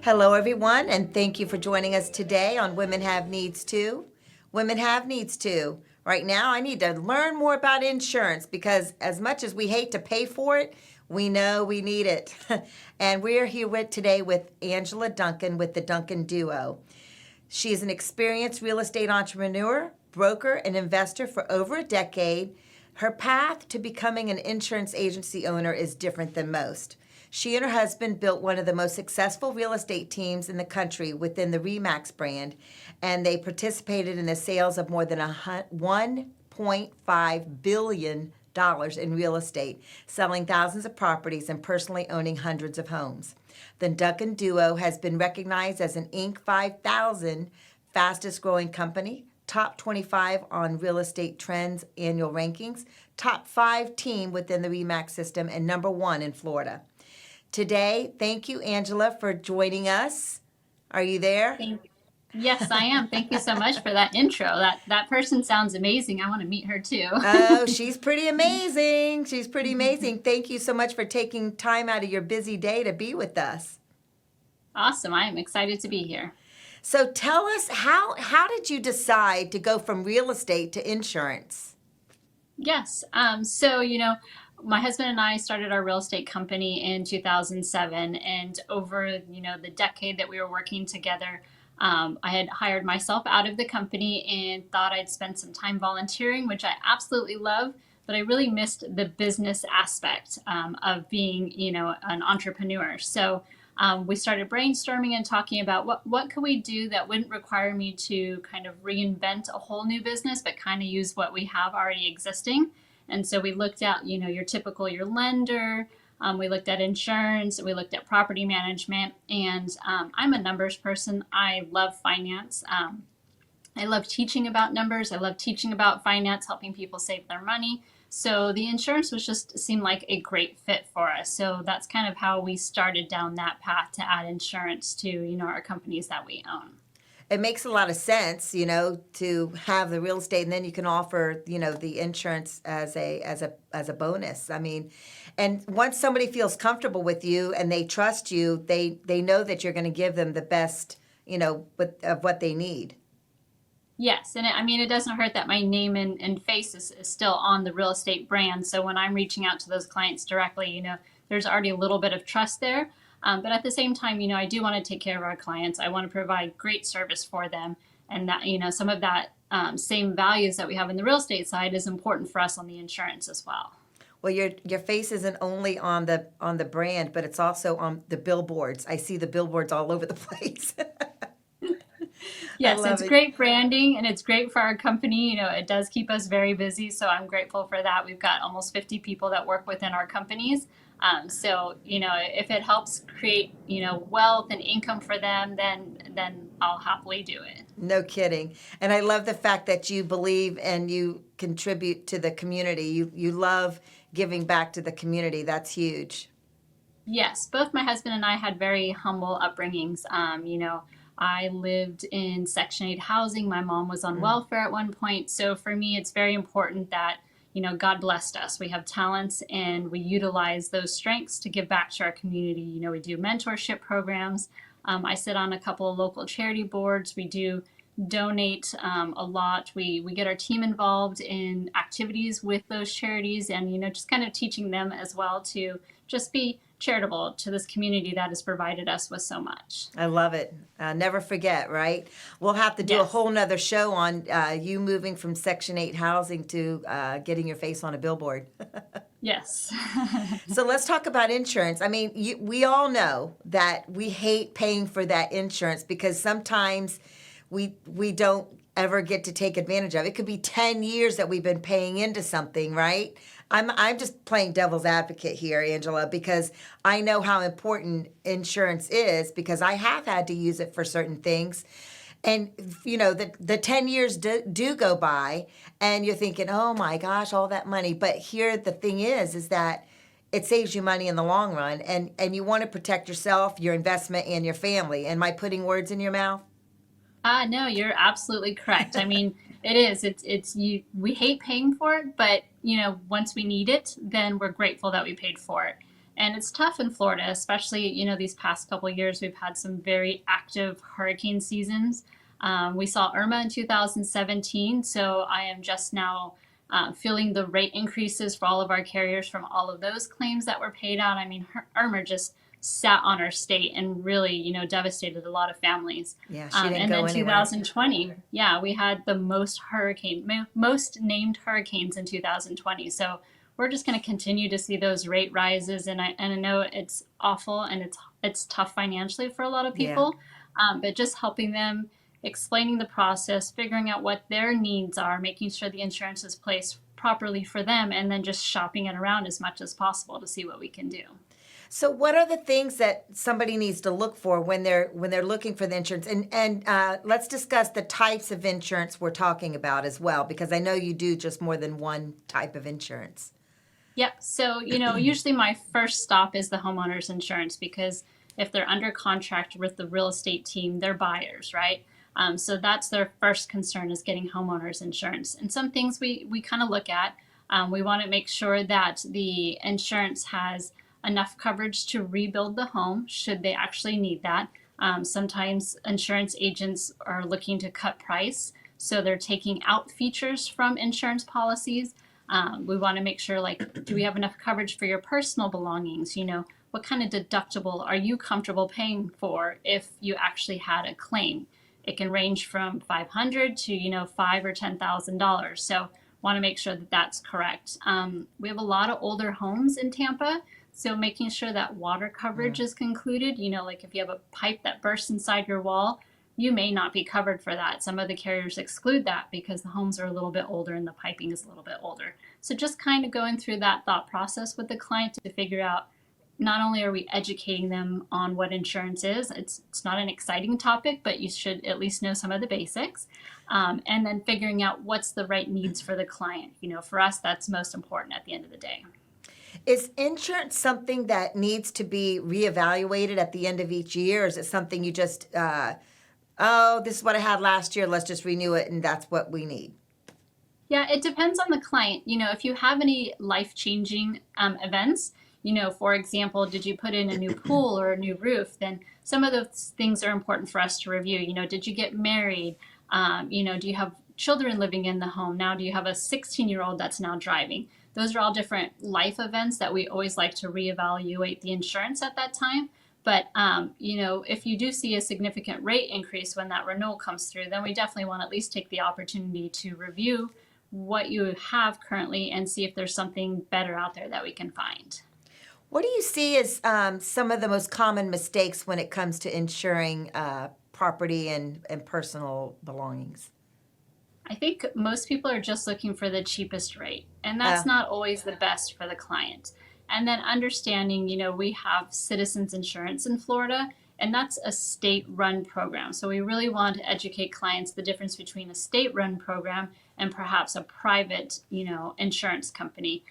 Hello, everyone, and thank you for joining us today on Women Have Needs Too. Women have needs too. Right now, I need to learn more about insurance because, as much as we hate to pay for it, we know we need it. And we're here today with Angela Duncan with the Duncan Duo. She is an experienced real estate entrepreneur, broker, and investor for over a decade. Her path to becoming an insurance agency owner is different than most. She and her husband built one of the most successful real estate teams in the country within the RE/MAX brand, and they participated in the sales of more than $1.5 billion in real estate, selling thousands of properties and personally owning hundreds of homes. The Duncan Duo has been recognized as an Inc. 5000 fastest growing company, top 25 on real estate trends annual rankings, top 5 team within the RE/MAX system, and number 1 in Florida. Today, thank you, Angela, for joining us. Are you there? Thank you. Yes, I am. Thank you so much for that intro. That person sounds amazing. I want to meet her too. Oh, she's pretty amazing. She's pretty amazing. Thank you so much for taking time out of your busy day to be with us. Awesome. I am excited to be here. So tell us, how did you decide to go from real estate to insurance? Yes. My husband and I started our real estate company in 2007, and over the decade that we were working together, I had hired myself out of the company and thought I'd spend some time volunteering, which I absolutely love. But I really missed the business aspect of being, an entrepreneur. So we started brainstorming and talking about what could we do that wouldn't require me to kind of reinvent a whole new business, but kind of use what we have already existing. And so we looked at, your lender. We looked at insurance. We looked at property management. And I'm a numbers person. I love finance. I love teaching about numbers. I love teaching about finance, helping people save their money. So the insurance was just seemed like a great fit for us. So that's kind of how we started down that path to add insurance to, our companies that we own. It makes a lot of sense, to have the real estate, and then you can offer, the insurance as a bonus. I mean, and once somebody feels comfortable with you and they trust you, they know that you're going to give them the best, of what they need. Yes, and it doesn't hurt that my name and face is still on the real estate brand. So when I'm reaching out to those clients directly, there's already a little bit of trust there. But at the same time, I do want to take care of our clients. I want to provide great service for them. And that, some of that same values that we have in the real estate side is important for us on the insurance as well. Well, your face isn't only on the brand, but it's also on the billboards. I see the billboards all over the place. I Yes, love it's it. great branding and it's great for our company. It does keep us very busy. So I'm grateful for that. We've got almost 50 people that work within our companies. If it helps create, wealth and income for them, then I'll happily do it. No kidding. And I love the fact that you believe and you contribute to the community. You love giving back to the community. That's huge. Yes, both my husband and I had very humble upbringings. I lived in Section 8 housing. My mom was on welfare at one point. So for me, it's very important that, God blessed us. We have talents and we utilize those strengths to give back to our community. We do mentorship programs. I sit on a couple of local charity boards. We do donate a lot. We get our team involved in activities with those charities and, just kind of teaching them as well to just be charitable to this community that has provided us with so much. I love it. Never forget, right? We'll have to do a Yes. whole nother show on you moving from Section 8 housing to getting your face on a billboard. Yes. So let's talk about insurance. I mean, we all know that we hate paying for that insurance because sometimes we don't ever get to take advantage of it. It could be 10 years that we've been paying into something, right? I'm just playing devil's advocate here, Angela, because I know how important insurance is because I have had to use it for certain things. And, the 10 years do go by and you're thinking, oh my gosh, all that money. But here the thing is that it saves you money in the long run and you want to protect yourself, your investment, and your family. Am I putting words in your mouth? No, you're absolutely correct. It is. It's you. We hate paying for it, but once we need it, then we're grateful that we paid for it. And it's tough in Florida, especially, these past couple years, we've had some very active hurricane seasons. We saw Irma in 2017, so I am just now feeling the rate increases for all of our carriers from all of those claims that were paid out. I mean, Irma just sat on our state and really, devastated a lot of families. Yeah, she didn't And go then anywhere. 2020, yeah, we had the most named hurricanes in 2020. So we're just going to continue to see those rate rises, and I know it's awful and it's tough financially for a lot of Yeah. people, but just helping them, explaining the process, figuring out what their needs are, making sure the insurance is placed properly for them, and then just shopping it around as much as possible to see what we can do. So, what are the things that somebody needs to look for when they're looking for the insurance? And let's discuss the types of insurance we're talking about as well, because I know you do just more than one type of insurance. Yep. So, usually my first stop is the homeowner's insurance, because if they're under contract with the real estate team, they're buyers, right? So that's their first concern, is getting homeowners insurance. And some things we kind of look at. We want to make sure that the insurance has enough coverage to rebuild the home should they actually need that. Sometimes insurance agents are looking to cut price, so they're taking out features from insurance policies. We want to make sure, like, do we have enough coverage for your personal belongings? What kind of deductible are you comfortable paying for if you actually had a claim? It can range from 500 to $5,000 or $10,000. So want to make sure that that's correct. We have a lot of older homes in Tampa, so making sure that water coverage is concluded. Like if you have a pipe that bursts inside your wall, you may not be covered for that. Some of the carriers exclude that because the homes are a little bit older and the piping is a little bit older. So just kind of going through that thought process with the client to figure out, not only are we educating them on what insurance is, it's not an exciting topic, but you should at least know some of the basics. And then figuring out what's the right needs for the client. For us, that's most important at the end of the day. Is insurance something that needs to be reevaluated at the end of each year? Or is it something you just, oh, this is what I had last year, let's just renew it, and that's what we need? Yeah, it depends on the client. If you have any life-changing events, for example, did you put in a new pool or a new roof? Then some of those things are important for us to review. Did you get married? Do you have children living in the home? Now, do you have a 16-year-old that's now driving? Those are all different life events that we always like to reevaluate the insurance at that time. But, if you do see a significant rate increase when that renewal comes through, then we definitely want to at least take the opportunity to review what you have currently and see if there's something better out there that we can find. What do you see as some of the most common mistakes when it comes to insuring property and personal belongings? I think most people are just looking for the cheapest rate, and that's not always the best for the client. And then understanding, we have Citizens Insurance in Florida, and that's a state-run program. So we really want to educate clients the difference between a state-run program and perhaps a private, insurance company.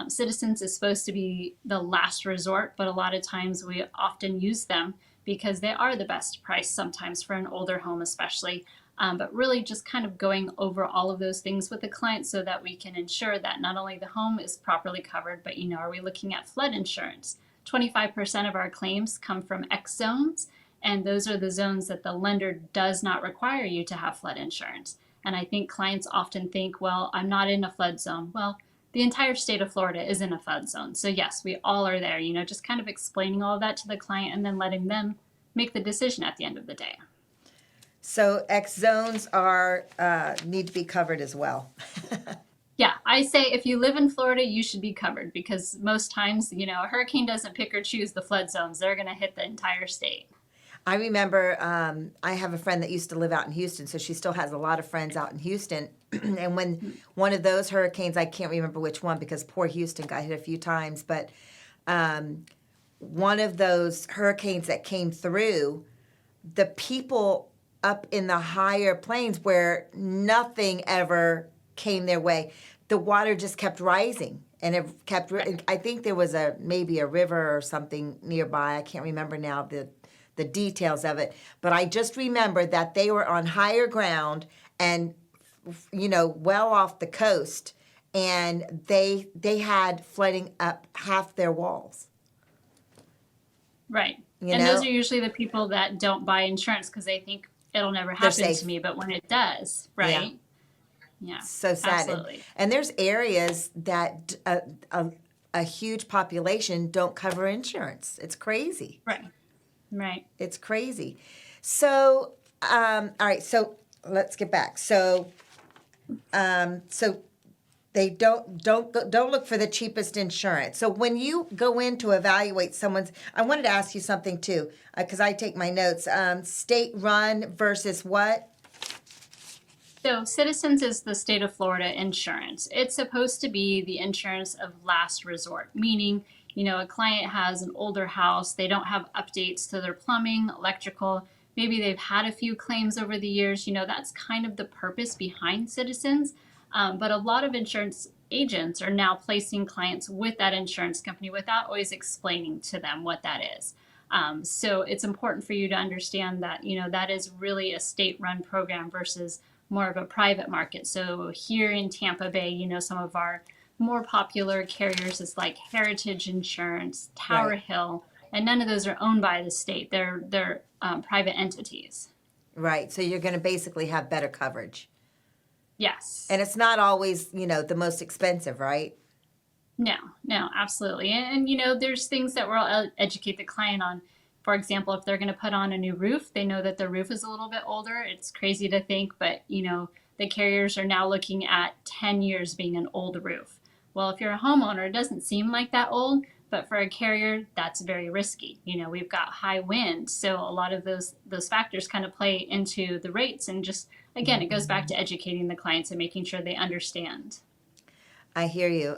Citizens is supposed to be the last resort, but a lot of times we often use them because they are the best price sometimes for an older home, especially. But really just kind of going over all of those things with the client so that we can ensure that not only the home is properly covered, but, are we looking at flood insurance? 25% of our claims come from X zones, and those are the zones that the lender does not require you to have flood insurance. And I think clients often think, well, I'm not in a flood zone. Well, the entire state of Florida is in a flood zone. So yes, we all are there, just kind of explaining all of that to the client and then letting them make the decision at the end of the day. So X zones are need to be covered as well. Yeah, I say if you live in Florida, you should be covered because most times, a hurricane doesn't pick or choose the flood zones. They're going to hit the entire state. I remember I have a friend that used to live out in Houston, so she still has a lot of friends out in Houston. And when one of those hurricanes, I can't remember which one because poor Houston got hit a few times, but one of those hurricanes that came through, the people up in the higher plains where nothing ever came their way, the water just kept rising. And it kept, I think there was maybe a river or something nearby. I can't remember now the details of it. But I just remember that they were on higher ground and, well off the coast. And they had flooding up half their walls. Right. You And those know, are usually the people that don't buy insurance because they think it'll never they're happen to safe. me, but when it does, Yeah. right? Yeah, So sad. absolutely. And there's areas that a huge population don't cover insurance. It's crazy. Right. Right. It's crazy. So, all right. So let's get back. So they don't look for the cheapest insurance. So when you go in to evaluate someone's, I wanted to ask you something too, because I take my notes. State run versus what? So, Citizens is the state of Florida insurance. It's supposed to be the insurance of last resort, meaning, a client has an older house, they don't have updates to their plumbing, electrical, maybe they've had a few claims over the years. That's kind of the purpose behind Citizens. But a lot of insurance agents are now placing clients with that insurance company without always explaining to them what that is. So it's important for you to understand that, that is really a state run program versus more of a private market. So here in Tampa Bay, some of our more popular carriers is like Heritage Insurance, Tower Right. Hill, and none of those are owned by the state. They're private entities. Right. So you're going to basically have better coverage. Yes. And it's not always, the most expensive, right? No, no, absolutely. And there's things that we'll educate the client on. For example, if they're going to put on a new roof, they know that the roof is a little bit older. It's crazy to think, but the carriers are now looking at 10 years being an old roof. Well, if you're a homeowner, it doesn't seem like that old, but for a carrier, that's very risky. We've got high wind, so a lot of those factors kind of play into the rates. And just again, it goes back to educating the clients and making sure they understand. I hear you.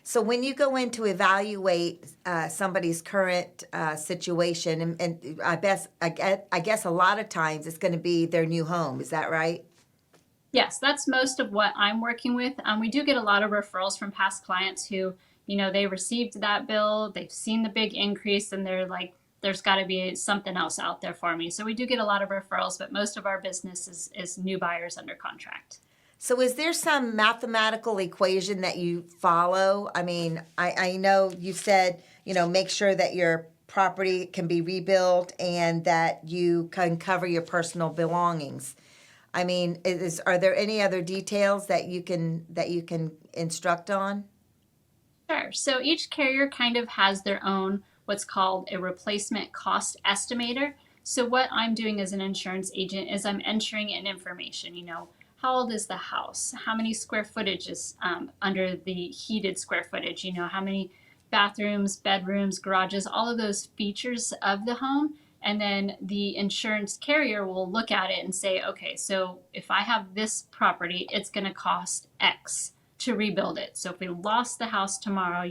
So when you go in to evaluate somebody's current situation, and I guess a lot of times it's going to be their new home. Is that right? Yes, that's most of what I'm working with. We do get a lot of referrals from past clients who, they received that bill, they've seen the big increase, and they're like, there's got to be something else out there for me. So we do get a lot of referrals, but most of our business is new buyers under contract. So is there some mathematical equation that you follow? I mean, I know you said, make sure that your property can be rebuilt and that you can cover your personal belongings. I mean, are there any other details that you can instruct on? Sure. So each carrier kind of has their own what's called a replacement cost estimator. So what I'm doing as an insurance agent is I'm entering in information, how old is the house? How many square footage is under the heated square footage? How many bathrooms, bedrooms, garages, all of those features of the home. And then the insurance carrier will look at it and say, okay, so if I have this property, it's going to cost X to rebuild it. So if we lost the house tomorrow,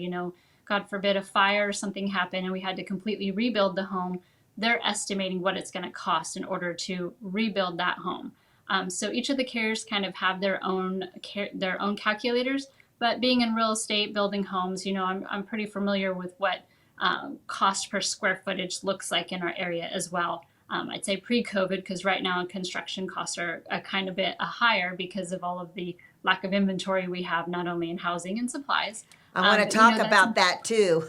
God forbid a fire or something happened and we had to completely rebuild the home, they're estimating what it's going to cost in order to rebuild that home. So each of the carriers kind of have their own calculators. But being in real estate, building homes, I'm pretty familiar with what cost per square footage looks like in our area as well. I'd say pre-COVID, because right now construction costs are a kind of bit higher because of all of the lack of inventory we have, not only in housing and supplies. I want to talk about that too.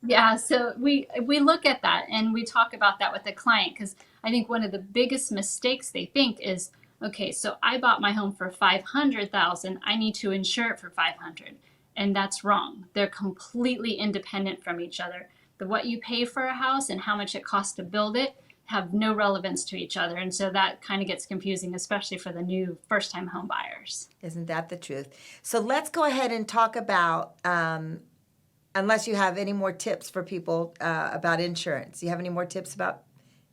Yeah, so we look at that and we talk about that with the client, because I think one of the biggest mistakes they think is, okay, so I bought my home for $500,000, I need to insure it for $500,000, and that's wrong. They're completely independent from each other. What you pay for a house and how much it costs to build it have no relevance to each other, and so that kind of gets confusing, especially for the new first-time home buyers. Isn't that the truth? So let's go ahead and talk about, unless you have any more tips for people about insurance. Do you have any more tips about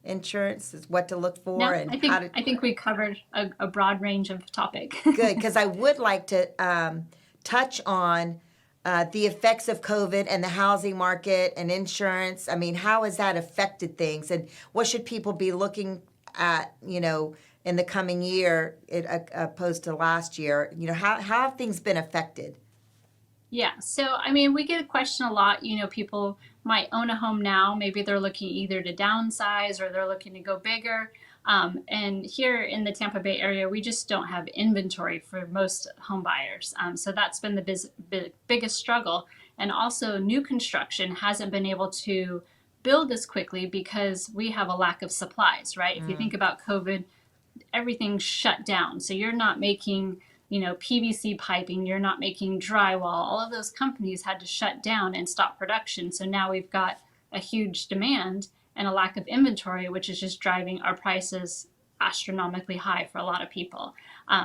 insurance, is what to look for? No, And I think we covered a broad range of topic. Good, because I would like to touch on the effects of COVID and the housing market and insurance. I mean, how has that affected things, and what should people be looking at, in the coming year, opposed to last year? How have things been affected? Yeah, so I mean, we get a question a lot. People might own a home now. Maybe they're looking either to downsize or they're looking to go bigger. And here in the Tampa Bay area, we just don't have inventory for most home buyers. So that's been the biggest struggle. And also, new construction hasn't been able to build as quickly because we have a lack of supplies, right? If you think about COVID, everything's shut down. So you're not making, PVC piping, you're not making drywall. All of those companies had to shut down and stop production. So now we've got a huge demand and a lack of inventory, which is just driving our prices astronomically high for a lot of people.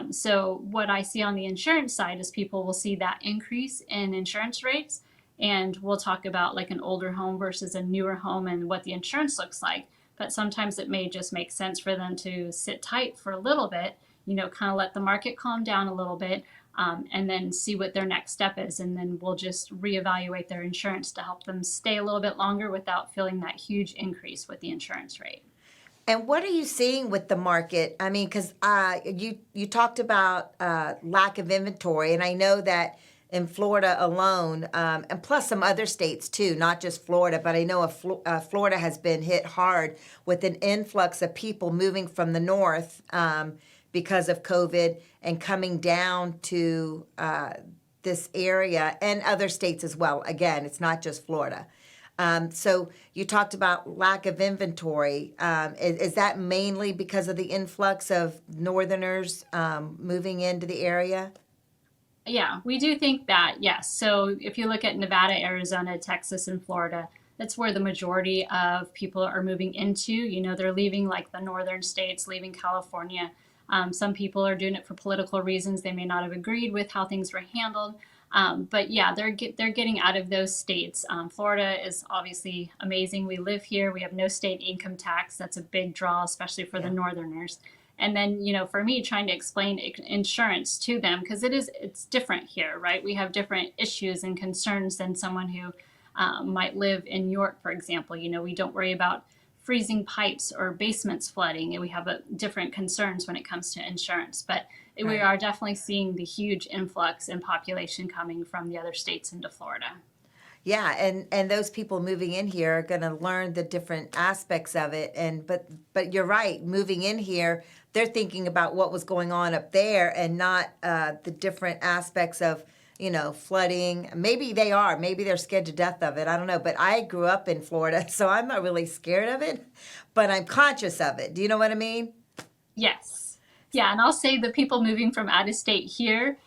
So what I see on the insurance side is people will see that increase in insurance rates, and we'll talk about like an older home versus a newer home and what the insurance looks like. But sometimes it may just make sense for them to sit tight for a little bit, kind of let the market calm down a little bit, and then see what their next step is. And then we'll just reevaluate their insurance to help them stay a little bit longer without feeling that huge increase with the insurance rate. And what are you seeing with the market? I mean, because you talked about lack of inventory, and I know that in Florida alone, and plus some other states too, not just Florida, but I know Florida has been hit hard with an influx of people moving from the north because of COVID and coming down to this area, and other states as well. Again, it's not just Florida. So you talked about lack of inventory. Is that mainly because of the influx of Northerners moving into the area? Yeah, we do think that, yes. So if you look at Nevada, Arizona, Texas, and Florida, that's where the majority of people are moving into. They're leaving like the northern states, leaving California. Some people are doing it for political reasons. They may not have agreed with how things were handled. But yeah, they're getting out of those states. Florida is obviously amazing. We live here. We have no state income tax. That's a big draw, especially for the Northerners. And then, for me, trying to explain insurance to them, because it's different here, right? We have different issues and concerns than someone who might live in New York, for example. We don't worry about freezing pipes or basements flooding, and we have different concerns when it comes to insurance. But we are definitely seeing the huge influx in population coming from the other states into Florida. Yeah, and those people moving in here are going to learn the different aspects of it. And but you're right, moving in here, they're thinking about what was going on up there and not the different aspects of flooding. Maybe they are. Maybe they're scared to death of it. I don't know. But I grew up in Florida, so I'm not really scared of it, but I'm conscious of it. Do you know what I mean? Yes. Yeah, and I'll say the people moving from out of state here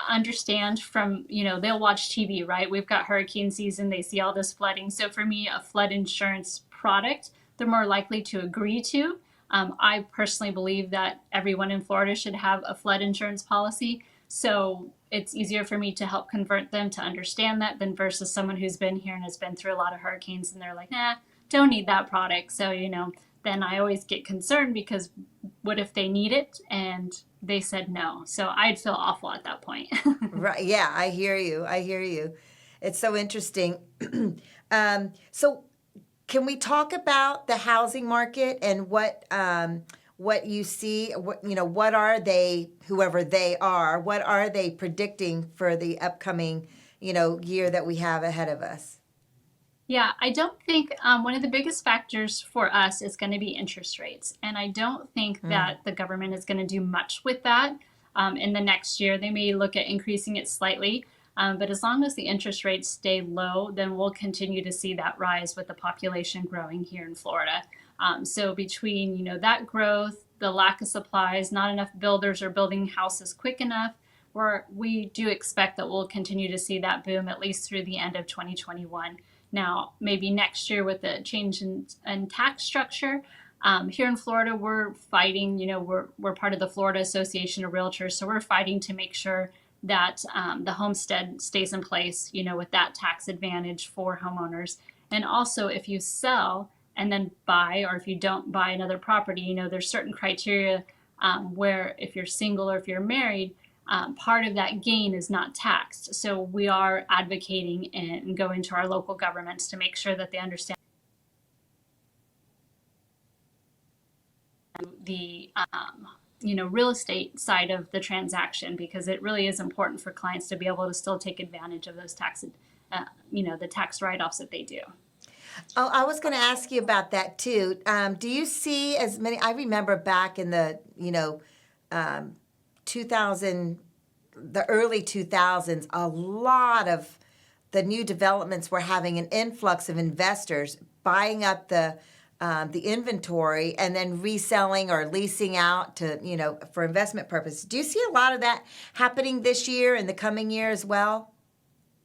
understand from, they'll watch TV, right? We've got hurricane season, they see all this flooding. So for me, a flood insurance product, they're more likely to agree to. I personally believe that everyone in Florida should have a flood insurance policy. So it's easier for me to help convert them to understand that than versus someone who's been here and has been through a lot of hurricanes and they're like, nah, don't need that product. So, then I always get concerned because what if they need it and they said no? So I'd feel awful at that point. Right. Yeah, I hear you. It's so interesting. So can we talk about the housing market and what you see? What are they, whoever they are, what are they predicting for the upcoming, year that we have ahead of us? Yeah, I don't think one of the biggest factors for us is going to be interest rates. And I don't think that the government is going to do much with that in the next year. They may look at increasing it slightly. But as long as the interest rates stay low, then we'll continue to see that rise with the population growing here in Florida. So between, that growth, the lack of supplies, not enough builders are building houses quick enough, we do expect that we'll continue to see that boom at least through the end of 2021. Now, maybe next year with the change in tax structure, here in Florida, we're fighting, we're part of the Florida Association of Realtors, so we're fighting to make sure that the homestead stays in place, with that tax advantage for homeowners. And also, if you sell and then buy, or if you don't buy another property, there's certain criteria where if you're single or if you're married, part of that gain is not taxed. So we are advocating and going to our local governments to make sure that they understand the real estate side of the transaction, because it really is important for clients to be able to still take advantage of those the tax write-offs that they do. Oh, I was going to ask you about that too. Do you see as many? I remember back in the 2000, the early 2000s, a lot of the new developments were having an influx of investors buying up the inventory and then reselling or leasing out to, for investment purposes. Do you see a lot of that happening this year and the coming year as well?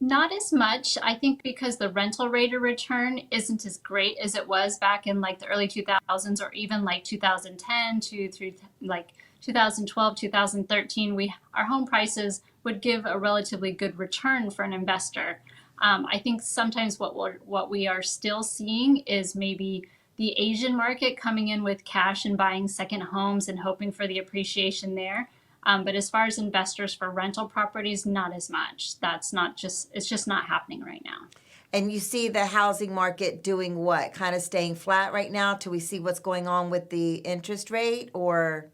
Not as much, I think, because the rental rate of return isn't as great as it was back in like the early 2000s or even like 2010 to through like 2012, 2013. Our home prices would give a relatively good return for an investor. I think sometimes what we are still seeing is maybe the Asian market coming in with cash and buying second homes and hoping for the appreciation there. But as far as investors for rental properties, not as much. It's just not happening right now. And you see the housing market doing what? Kind of staying flat right now till we see what's going on with the interest rate, or?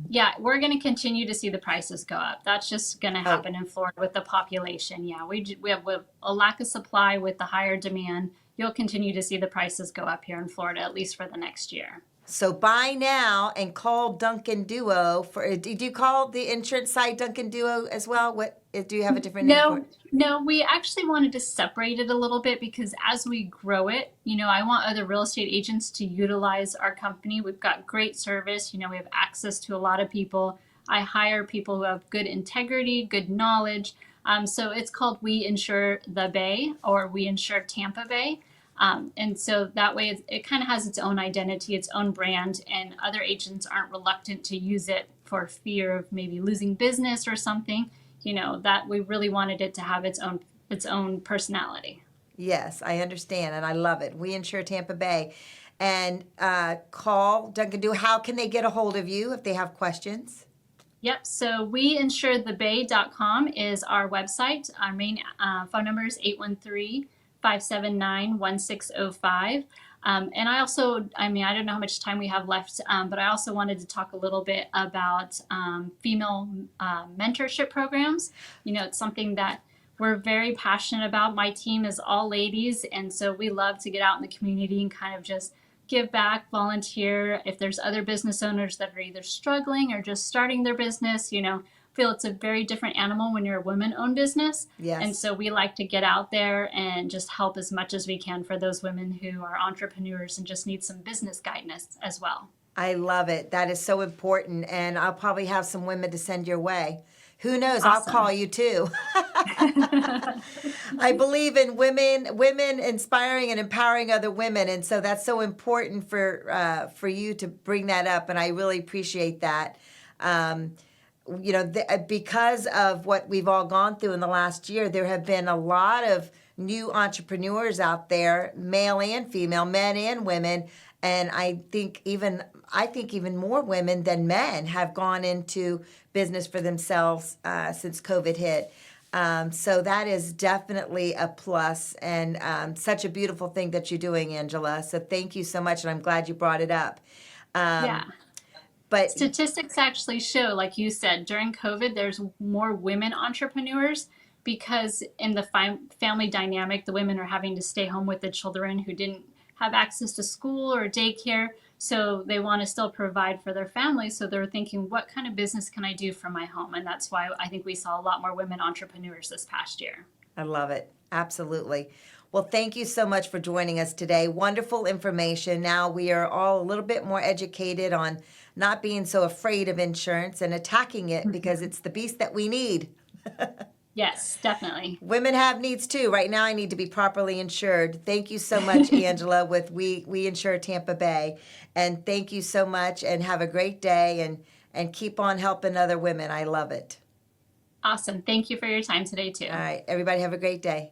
Yeah, we're going to continue to see the prices go up. That's just going to Oh, happen in Florida with the population. Yeah, we have a lack of supply with the higher demand. You'll continue to see the prices go up here in Florida, at least for the next year. so buy now and call Duncan Duo for. Did you call the insurance site Duncan Duo as well? What do you have a different name for No, it? no, we actually wanted to separate it a little bit because as we grow it, I want other real estate agents to utilize our company. We've got great service. We have access to a lot of people. I hire people who have good integrity, good knowledge. So it's called We Insure the Bay or We Insure Tampa Bay. And so that way it kind of has its own identity, its own brand, and other agents aren't reluctant to use it for fear of maybe losing business or something. That we really wanted it to have its own personality. Yes, I understand, and I love it. We insure Tampa Bay, and call Duncan Duo. How can they get a hold of you if they have questions? Yep. So weinsurethebay.com is our website. Our main phone number is 813-579-1605. And I don't know how much time we have left, but I also wanted to talk a little bit about female mentorship programs. It's something that we're very passionate about. My team is all ladies, and so we love to get out in the community and kind of just give back, volunteer. If there's other business owners that are either struggling or just starting their business, feel it's a very different animal when you're a women-owned business. And Yes. so we like to get out there and just help as much as we can for those women who are entrepreneurs and just need some business guidance as well. I love it. That is so important, and I'll probably have some women to send your way. Who knows? I'll call Awesome. you too. I believe in women inspiring and empowering other women, and so that's so important for you to bring that up, and I really appreciate that. Um, because of what we've all gone through in the last year, there have been a lot of new entrepreneurs out there, male and female, men and women, and I think even more women than men have gone into business for themselves since COVID hit. So that is definitely a plus, and such a beautiful thing that you're doing, Angela. So thank you so much, and I'm glad you brought it up. Yeah. But Statistics actually show, like you said, during COVID, there's more women entrepreneurs because in the family dynamic, the women are having to stay home with the children who didn't have access to school or daycare. So they want to still provide for their families. So they're thinking, what kind of business can I do from my home? And that's why I think we saw a lot more women entrepreneurs this past year. I love it. Absolutely. Well, thank you so much for joining us today. Wonderful information. Now we are all a little bit more educated on not being so afraid of insurance and attacking it because it's the beast that we need. Yes, definitely. Women have needs too. Right now, I need to be properly insured. Thank you so much, Angela, with We Insure Tampa Bay. And thank you so much, and have a great day, and keep on helping other women. I love it. Awesome. Thank you for your time today, too. All right, everybody have a great day.